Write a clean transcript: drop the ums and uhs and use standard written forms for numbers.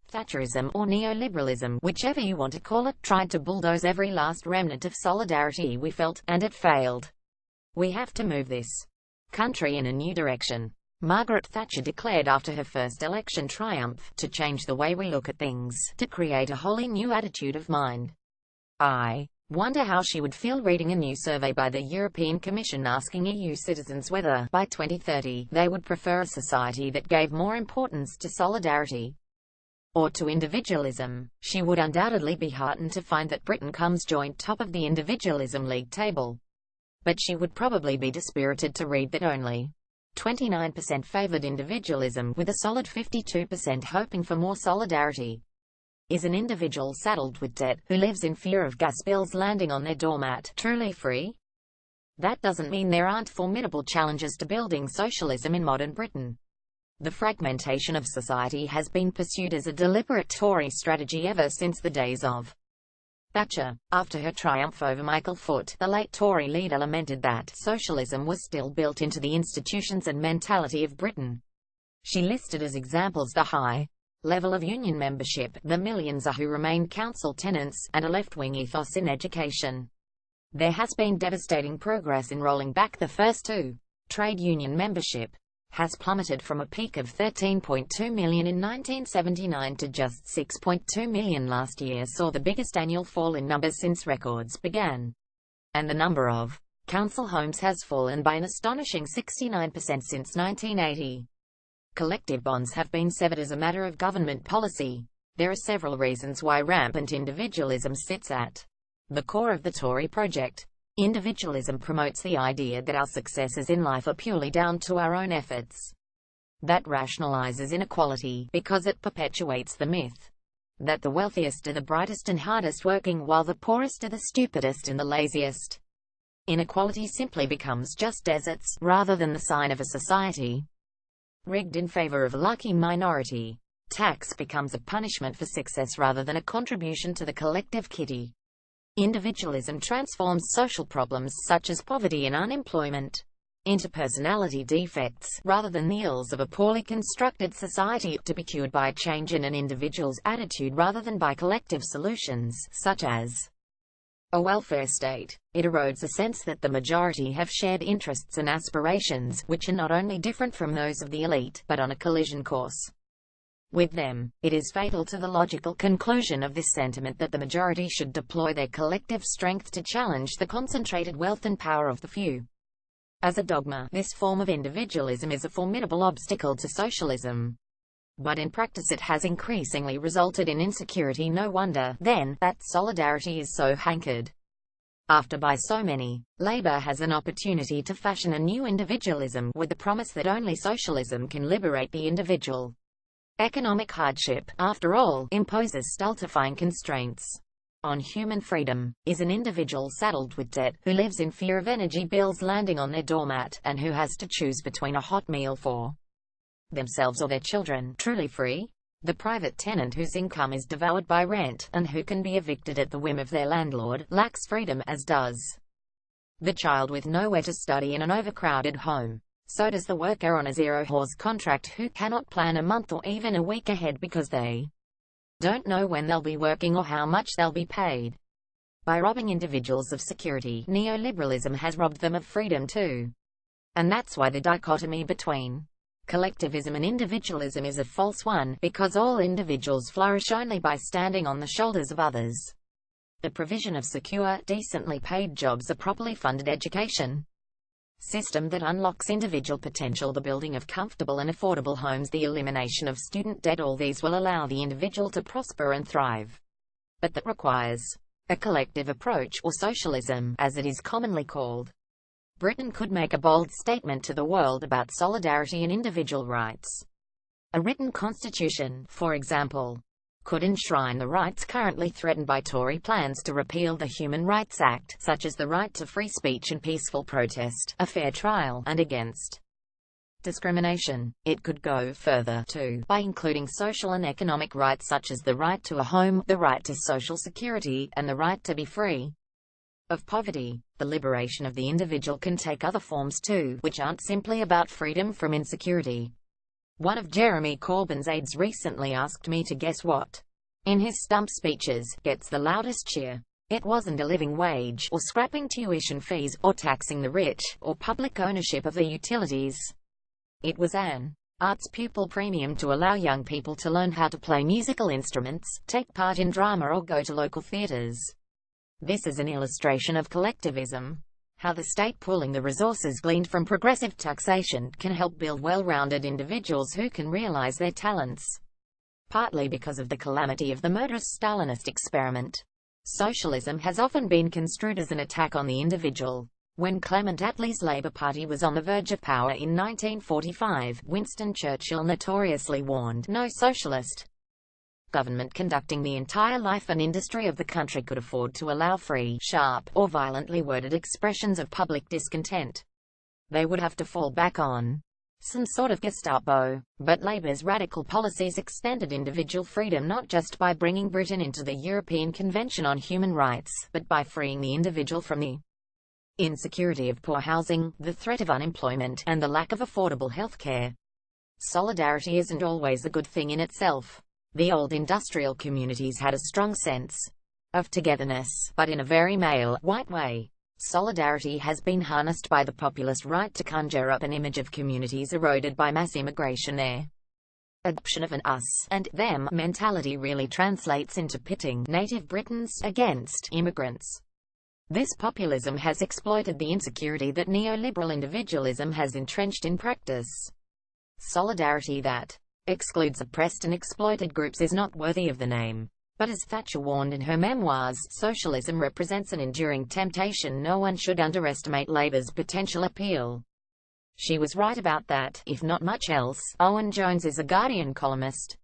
Thatcherism or neoliberalism, whichever you want to call it, tried to bulldoze every last remnant of solidarity we felt, and it failed. We have to move this country in a new direction, Margaret Thatcher declared after her first election triumph, to change the way we look at things, to create a wholly new attitude of mind. I wonder how she would feel reading a new survey by the European Commission asking EU citizens whether, by 2030, they would prefer a society that gave more importance to solidarity or to individualism. She would undoubtedly be heartened to find that Britain comes joint top of the individualism league table. But she would probably be dispirited to read that only 29% favoured individualism, with a solid 52% hoping for more solidarity. Is an individual saddled with debt, who lives in fear of gas bills landing on their doormat, truly free? That doesn't mean there aren't formidable challenges to building socialism in modern Britain. The fragmentation of society has been pursued as a deliberate Tory strategy ever since the days of Thatcher. After her triumph over Michael Foot, the late Tory leader lamented that socialism was still built into the institutions and mentality of Britain. She listed as examples the high level of union membership, the millions who remain council tenants, and a left-wing ethos in education. There has been devastating progress in rolling back the first two. Trade union membership has plummeted from a peak of 13.2 million in 1979 to just 6.2 million last year, saw the biggest annual fall in numbers since records began. And the number of council homes has fallen by an astonishing 69% since 1980. Collective bonds have been severed as a matter of government policy. There are several reasons why rampant individualism sits at the core of the Tory project. Individualism promotes the idea that our successes in life are purely down to our own efforts. That rationalizes inequality, because it perpetuates the myth that the wealthiest are the brightest and hardest working, while the poorest are the stupidest and the laziest. Inequality simply becomes just deserts, rather than the sign of a society rigged in favor of a lucky minority. Tax becomes a punishment for success rather than a contribution to the collective kitty. Individualism transforms social problems such as poverty and unemployment into personality defects, rather than the ills of a poorly constructed society, to be cured by a change in an individual's attitude rather than by collective solutions, such as a welfare state. It erodes a sense that the majority have shared interests and aspirations, which are not only different from those of the elite, but on a collision course with them. It is fatal to the logical conclusion of this sentiment that the majority should deploy their collective strength to challenge the concentrated wealth and power of the few. As a dogma, this form of individualism is a formidable obstacle to socialism. But in practice it has increasingly resulted in insecurity. No wonder, then, that solidarity is so hankered after by so many. Labour has an opportunity to fashion a new individualism, with the promise that only socialism can liberate the individual. Economic hardship, after all, imposes stultifying constraints on human freedom. Is an individual saddled with debt, who lives in fear of energy bills landing on their doormat, and who has to choose between a hot meal for themselves or their children, truly free? The private tenant whose income is devoured by rent, and who can be evicted at the whim of their landlord, lacks freedom, as does the child with nowhere to study in an overcrowded home. So does the worker on a zero-hours contract, who cannot plan a month or even a week ahead because they don't know when they'll be working or how much they'll be paid. By robbing individuals of security, neoliberalism has robbed them of freedom too. And that's why the dichotomy between collectivism and individualism is a false one, because all individuals flourish only by standing on the shoulders of others. The provision of secure, decently paid jobs, a properly funded education system that unlocks individual potential, the building of comfortable and affordable homes, the elimination of student debt, all these will allow the individual to prosper and thrive. But that requires a collective approach, or socialism, as it is commonly called. Britain could make a bold statement to the world about solidarity and individual rights. A written constitution, for example, could enshrine the rights currently threatened by Tory plans to repeal the Human Rights Act, such as the right to free speech and peaceful protest, a fair trial, and against discrimination. It could go further, too, by including social and economic rights such as the right to a home, the right to social security, and the right to be free of poverty. The liberation of the individual can take other forms too, which aren't simply about freedom from insecurity. One of Jeremy Corbyn's aides recently asked me to guess what, in his stump speeches, gets the loudest cheer. It wasn't a living wage, or scrapping tuition fees, or taxing the rich, or public ownership of the utilities. It was an arts pupil premium to allow young people to learn how to play musical instruments, take part in drama, or go to local theatres. This is an illustration of collectivism. How the state pooling the resources gleaned from progressive taxation can help build well-rounded individuals who can realize their talents. Partly because of the calamity of the murderous Stalinist experiment, socialism has often been construed as an attack on the individual. When Clement Attlee's Labour Party was on the verge of power in 1945, Winston Churchill notoriously warned, "No socialist government conducting the entire life and industry of the country could afford to allow free, sharp, or violently worded expressions of public discontent. They would have to fall back on some sort of Gestapo." But Labour's radical policies extended individual freedom not just by bringing Britain into the European Convention on Human Rights, but by freeing the individual from the insecurity of poor housing, the threat of unemployment, and the lack of affordable health care. Solidarity isn't always a good thing in itself. The old industrial communities had a strong sense of togetherness, but in a very male, white way. Solidarity has been harnessed by the populist right to conjure up an image of communities eroded by mass immigration. Their adoption of an us and them mentality really translates into pitting native Britons against immigrants. This populism has exploited the insecurity that neoliberal individualism has entrenched in practice. Solidarity that excludes oppressed and exploited groups is not worthy of the name. But as Thatcher warned in her memoirs, socialism represents an enduring temptation. No one should underestimate Labour's potential appeal. She was right about that, if not much else. Owen Jones is a Guardian columnist.